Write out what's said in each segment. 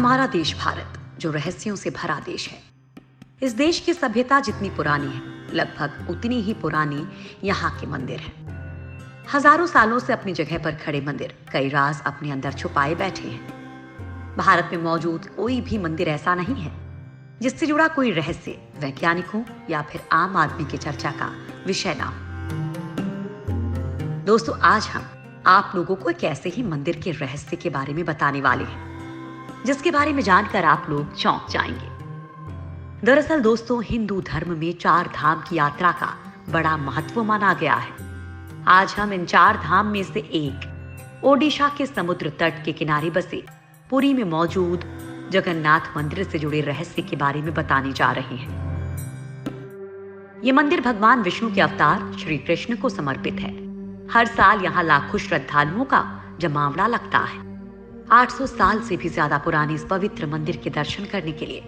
हमारा देश भारत जो रहस्यों से भरा देश है। इस देश की सभ्यता जितनी पुरानी है, लगभग उतनी ही पुरानी यहाँ के मंदिर हैं। हजारों सालों से अपनी जगह पर खड़े मंदिर कई राज अपने अंदर छुपाए बैठे हैं। भारत में मौजूद कोई भी मंदिर ऐसा नहीं है जिससे जुड़ा कोई रहस्य वैज्ञानिकों या फिर आम आदमी की चर्चा का विषय ना हो। दोस्तों, आज हम आप लोगों को एक ऐसे ही मंदिर के रहस्य के बारे में बताने वाले हैं जिसके बारे में जानकर आप लोग चौंक जाएंगे। दरअसल दोस्तों, हिंदू धर्म में 4 धाम की यात्रा का बड़ा महत्व माना गया है। आज हम इन 4 धाम में से एक ओडिशा के समुद्र तट के किनारे बसे पुरी में मौजूद जगन्नाथ मंदिर से जुड़े रहस्य के बारे में बताने जा रहे हैं। ये मंदिर भगवान विष्णु के अवतार श्री कृष्ण को समर्पित है। हर साल यहाँ लाखों श्रद्धालुओं का जमावड़ा लगता है। 800 साल से भी ज्यादा पुराने इस पवित्र मंदिर के दर्शन करने के लिए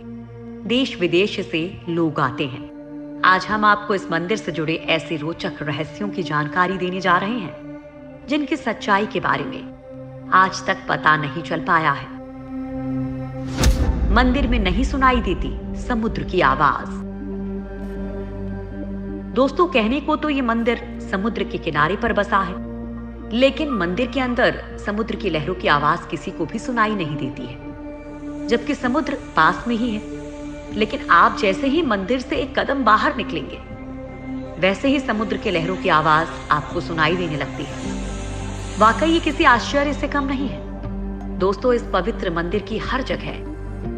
देश विदेश से लोग आते हैं। आज हम आपको इस मंदिर से जुड़े ऐसे रोचक रहस्यों की जानकारी देने जा रहे हैं जिनकी सच्चाई के बारे में आज तक पता नहीं चल पाया है। मंदिर में नहीं सुनाई देती समुद्र की आवाज। दोस्तों, कहने को तो ये मंदिर समुद्र के किनारे पर बसा है, लेकिन मंदिर के अंदर समुद्र की लहरों की आवाज किसी को भी सुनाई नहीं देती है, जबकि समुद्र पास में ही है। लेकिन आप जैसे ही मंदिर से एक कदम बाहर निकलेंगे, वैसे ही समुद्र के लहरों की आवाज आपको सुनाई देने लगती है। वाकई ये किसी आश्चर्य से कम नहीं है। दोस्तों, इस पवित्र मंदिर की हर जगह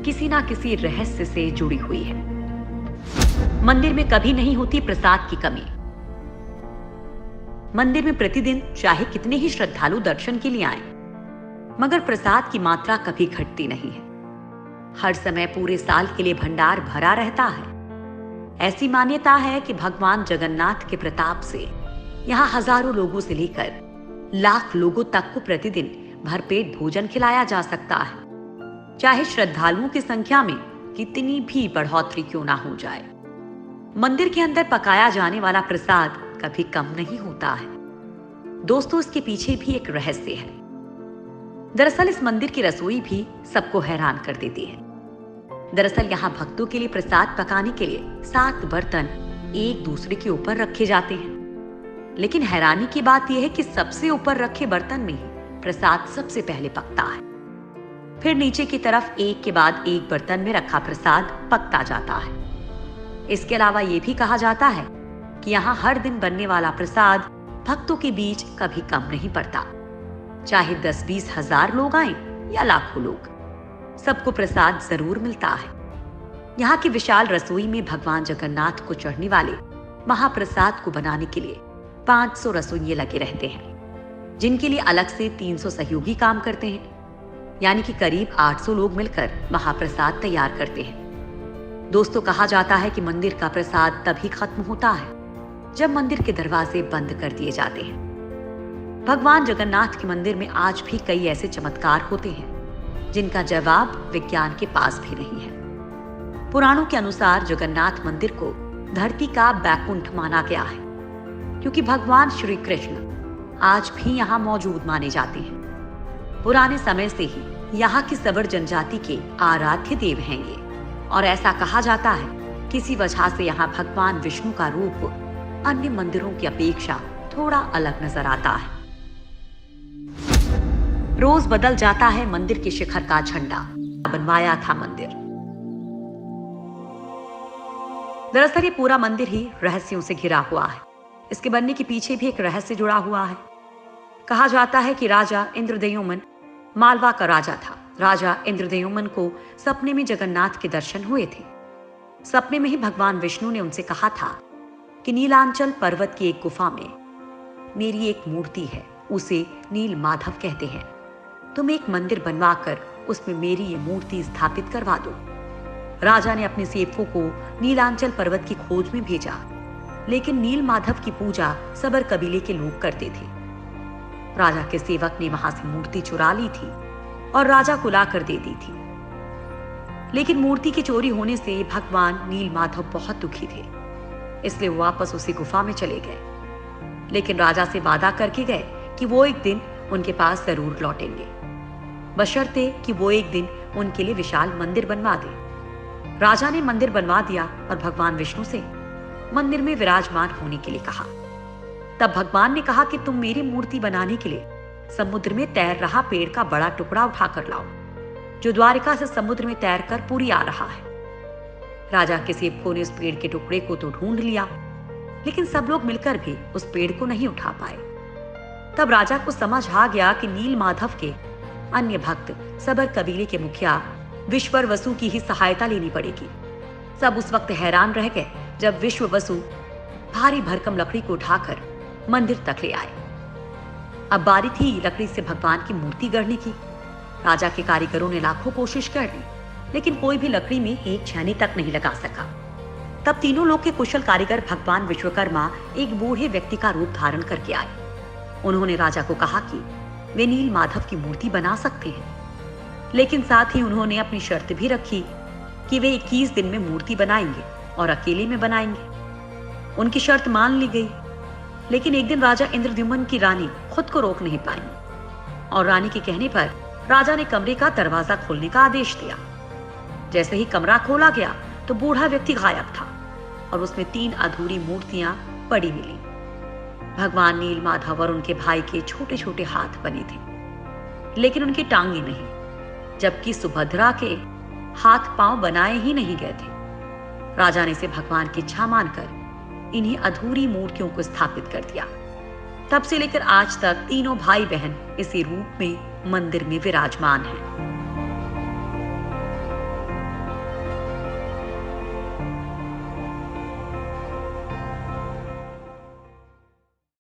किसी ना किसी रहस्य से जुड़ी हुई है। मंदिर में कभी नहीं होती प्रसाद की कमी। मंदिर में प्रतिदिन चाहे कितने ही श्रद्धालु दर्शन के लिए आएं, मगर प्रसाद की मात्रा कभी घटती नहीं है। हर समय पूरे साल के लिए भंडार भरा रहता है। ऐसी मान्यता है कि भगवान जगन्नाथ के प्रताप से यहाँ हजारों लोगों से लेकर लाख लोगों तक को प्रतिदिन भरपेट भोजन खिलाया जा सकता है, चाहे श्रद्धालुओं की संख्या में कितनी भी बढ़ोतरी क्यों ना हो जाए। मंदिर के अंदर पकाया जाने वाला प्रसाद कभी कम नहीं होता है। दोस्तों, इसके पीछे भी एक रहस्य है। दरअसल इस मंदिर की रसोई भी सबको हैरान कर देती है। दरअसल यहाँ भक्तों के लिए प्रसाद पकाने के लिए 7 बर्तन एक दूसरे के ऊपर रखे जाते हैं, लेकिन हैरानी की बात यह है कि सबसे ऊपर रखे बर्तन में ही प्रसाद सबसे पहले पकता है। फिर नीचे की तरफ एक के बाद एक बर्तन में रखा प्रसाद पकता जाता है। इसके अलावा यह भी कहा जाता है कि यहाँ हर दिन बनने वाला प्रसाद भक्तों के बीच कभी कम नहीं पड़ता। चाहे 10-20 हजार लोग आए या लाखों लोग, सबको प्रसाद जरूर मिलता है। यहाँ की विशाल रसोई में भगवान जगन्नाथ को चढ़ने वाले महाप्रसाद को बनाने के लिए 500 रसोइये लगे रहते हैं, जिनके लिए अलग से 300 सहयोगी काम करते हैं। यानी कि करीब 800 लोग मिलकर महाप्रसाद तैयार करते हैं। दोस्तों, कहा जाता है कि मंदिर का प्रसाद तभी खत्म होता है जब मंदिर के दरवाजे बंद कर दिए जाते हैं। भगवान जगन्नाथ के मंदिर में आज भी कई ऐसे चमत्कार होते हैं जिनका जवाब विज्ञान के पास भी नहीं है। पुराणों के अनुसार जगन्नाथ मंदिर को धरती का बैकुंठ माना गया है, क्योंकि भगवान श्री कृष्ण आज भी यहाँ मौजूद माने जाते हैं। पुराने समय से ही यहाँ की सवर जनजाति के आराध्य देव हैं ये, और ऐसा कहा जाता है किसी वजह से यहाँ भगवान विष्णु का रूप अन्य मंदिरों की अपेक्षा थोड़ा अलग नजर आता है। रोज बदल जाता है मंदिर के शिखर का झंडा। बनवाया था मंदिर। दरअसल ये पूरा मंदिर ही रहस्यों से घिरा हुआ है। इसके बनने के पीछे भी एक रहस्य जुड़ा हुआ है। कहा जाता है कि राजा इंद्रद्युम्न मालवा का राजा था। राजा इंद्रद्युम्न को सपने में जगन्नाथ के दर्शन हुए थे। सपने में ही भगवान विष्णु ने उनसे कहा था कि नीलांचल पर्वत की एक गुफा में मेरी एक मूर्ति है, उसे नील माधव कहते हैं। तुम एक मंदिर बनवाकर उसमें मेरी ये मूर्ति स्थापित करवा दो। राजा ने अपने सेवकों को नीलांचल पर्वत की खोज में भेजा, लेकिन नील माधव की पूजा सबर कबीले के लोग करते थे। राजा के सेवक ने वहां से मूर्ति चुरा ली थी और राजा को लाकर दे दी थी। लेकिन मूर्ति की चोरी होने से भगवान नील माधव बहुत दुखी थे, इसलिए वो वापस उसी गुफा में चले गए। लेकिन राजा से वादा करके गए कि वो एक दिन उनके पास जरूर लौटेंगे, बशर्ते कि वो एक दिन उनके लिए विशाल मंदिर बनवा दे। राजा ने मंदिर बनवा दिया और भगवान विष्णु से मंदिर में विराजमान होने के लिए कहा। तब भगवान ने कहा कि तुम मेरी मूर्ति बनाने के लिए समुद्र में तैर रहा पेड़ का बड़ा टुकड़ा उठाकर लाओ, जो द्वारिका से समुद्र में तैरकर पुरी आ रहा है। राजा के सेवकों ने उस पेड़ के टुकड़े को तो ढूंढ लिया, लेकिन सब लोग मिलकर भी उस पेड़ को नहीं उठा पाए। तब राजा को समझ आ गया कि नील माधव के अन्य भक्त सबर कबीले के मुखिया विश्वर वसु की ही सहायता लेनी पड़ेगी। सब उस वक्त हैरान रह गए जब विश्व वसु भारी भरकम लकड़ी को उठाकर मंदिर तक ले आए। अब बारी थी लकड़ी से भगवान की मूर्ति गढ़ने की। राजा के कारीगरों ने लाखों कोशिश कर ली, लेकिन कोई भी लकड़ी में एक छेनी तक नहीं लगा सका। तब तीनों लोग के कुशल कारीगर भगवान विश्वकर्मा एक बूढ़े व्यक्ति का रूप धारण करके आए। उन्होंने राजा को कहा कि वे नील माधव की मूर्ति बना सकते हैं, लेकिन साथ ही उन्होंने अपनी शर्त भी रखी कि वे 21 दिन में मूर्ति बनाएंगे और अकेले में बनाएंगे। उनकी शर्त मान ली गई, लेकिन एक दिन राजा इंद्रद्युम्न की रानी खुद को रोक नहीं पाई और रानी के कहने पर राजा ने कमरे का दरवाजा खोलने का आदेश दिया। जैसे ही कमरा खोला गया तो बूढ़ा व्यक्ति गायब था और उसमें 3 अधूरी मूर्तियां पड़ी मिली। भगवान नील माधव और उनके भाई के छोटे छोटे हाथ बने थे, लेकिन उनकी टांगे नहीं, जबकि सुभद्रा के हाथ पांव बनाए ही नहीं गए थे। राजा ने इसे भगवान की इच्छा मानकर इन्हीं अधूरी मूर्तियों को स्थापित कर दिया। तब से लेकर आज तक तीनों भाई बहन इसी रूप में मंदिर में विराजमान हैं।